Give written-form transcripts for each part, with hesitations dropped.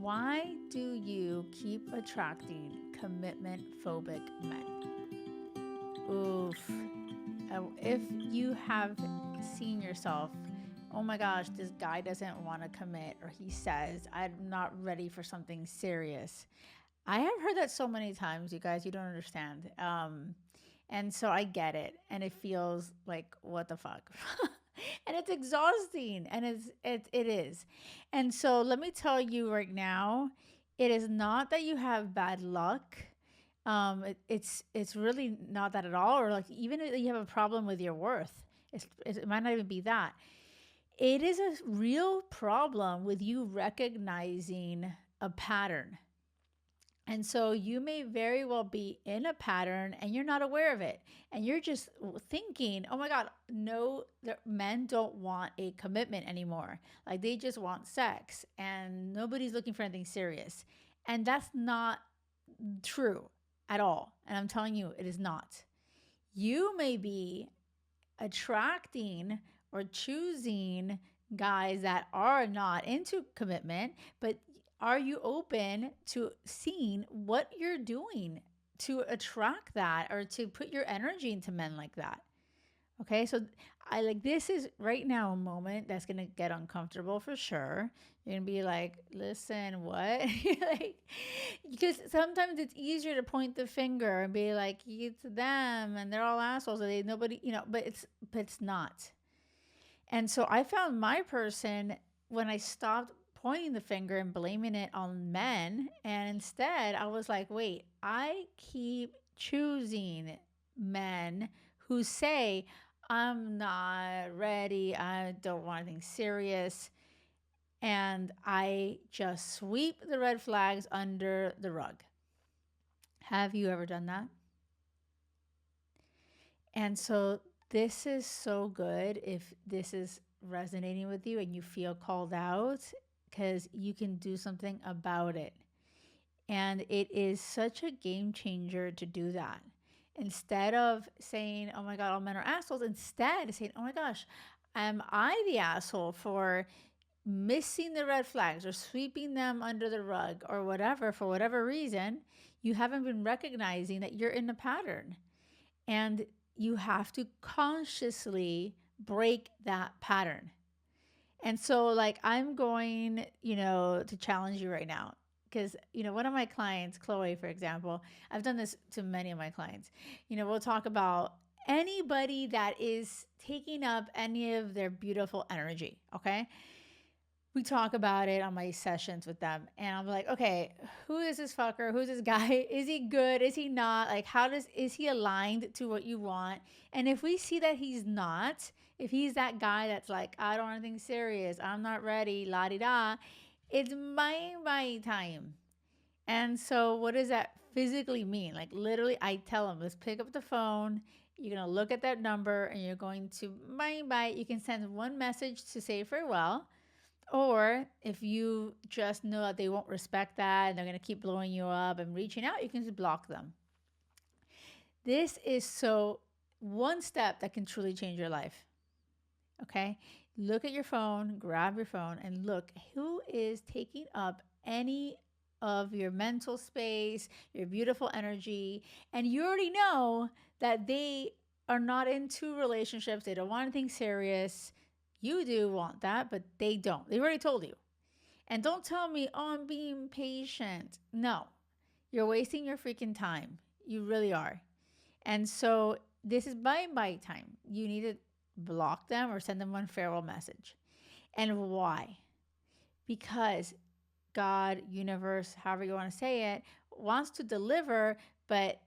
Why do you keep attracting commitment-phobic men? Oof. If you have seen yourself, oh my gosh, this guy doesn't want to commit, or he says, I'm not ready for something serious. I have heard that so many times, you guys, you don't understand. And so I get it. And it feels like, what the fuck? And it's exhausting. And it is. And so let me tell you right now, it is not that you have bad luck. It's really not that at all. Or like even if you have a problem with your worth, it might not even be that. It is a real problem with you recognizing a pattern. And so you may very well be in a pattern and you're not aware of it. And you're just thinking, oh my God, no, men don't want a commitment anymore. Like they just want sex and nobody's looking for anything serious. And that's not true at all. And I'm telling you, it is not. You may be attracting or choosing guys that are not into commitment, but are you open to seeing what you're doing to attract that or to put your energy into men like that? Okay, so I like this is right now a moment that's gonna get uncomfortable for sure. You're gonna be like, listen, what? Like, because sometimes it's easier to point the finger and be like, it's them and they're all assholes. And they nobody, but it's not. And so I found my person when I stopped pointing the finger and blaming it on men, and instead I was like, wait, I keep choosing men who say, I'm not ready. I don't want anything serious. And I just sweep the red flags under the rug. Have you ever done that? And so this is so good if this is resonating with you and you feel called out because you can do something about it. And it is such a game changer to do that. Instead of saying, oh my God, all men are assholes, instead saying, oh my gosh, am I the asshole for missing the red flags or sweeping them under the rug or whatever, for whatever reason, you haven't been recognizing that you're in a pattern. And you have to consciously break that pattern. And so like I'm going, to challenge you right now. Because, one of my clients, Chloe, for example, I've done this to many of my clients. We'll talk about anybody that is taking up any of their beautiful energy. Okay. We talk about it on my sessions with them. And I'm like, okay, who is this fucker? Who's this guy? Is he good? Is he not? Like, is he aligned to what you want? And if we see that he's not, if he's that guy that's like, I don't want anything serious, I'm not ready, la di da, it's my time. And so what does that physically mean? Like literally, I tell him, let's pick up the phone. You're going to look at that number and you're going to bye. You can send one message to say farewell. Or if you just know that they won't respect that and they're going to keep blowing you up and reaching out, you can just block them. This is so one step that can truly change your life. Okay? Look at your phone, grab your phone, and look who is taking up any of your mental space, your beautiful energy, and you already know that they are not into relationships. They don't want anything serious. You do want that, but they don't. They already told you. And don't tell me, oh, I'm being patient. No, you're wasting your freaking time. You really are. And so this is bye time. You need to block them or send them one farewell message. And why? Because God, universe, however you want to say it, wants to deliver, but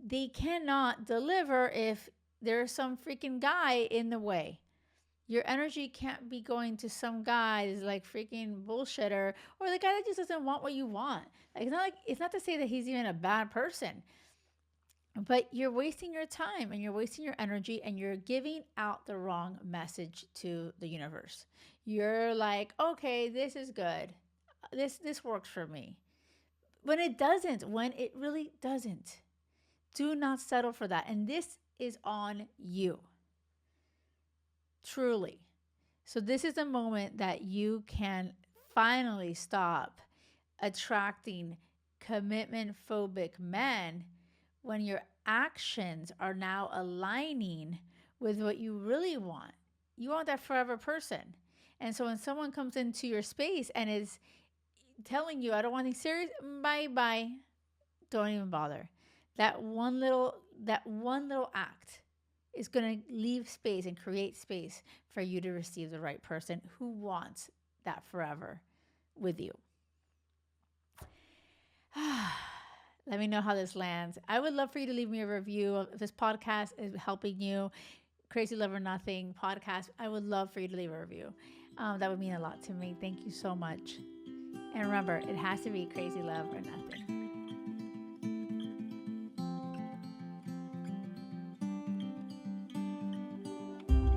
they cannot deliver if there's some freaking guy in the way. Your energy can't be going to some guy that's like freaking bullshitter or the guy that just doesn't want what you want. Like it's not to say that he's even a bad person, but you're wasting your time and you're wasting your energy and you're giving out the wrong message to the universe. You're like, okay, this is good. This works for me. When it doesn't, when it really doesn't. Do not settle for that. And this is on you. Truly. So this is a moment that you can finally stop attracting commitment phobic men when your actions are now aligning with what you really want. You want that forever person. And so when someone comes into your space and is telling you, I don't want anything serious, bye bye, don't even bother. That one little act is going to leave space and create space for you to receive the right person who wants that forever with you. Let me know how this lands. I would love for you to leave me a review if this podcast is helping you. Crazy Love or Nothing podcast. I would love for you to leave a review. That would mean a lot to me. Thank you so much. And remember, it has to be crazy love or nothing.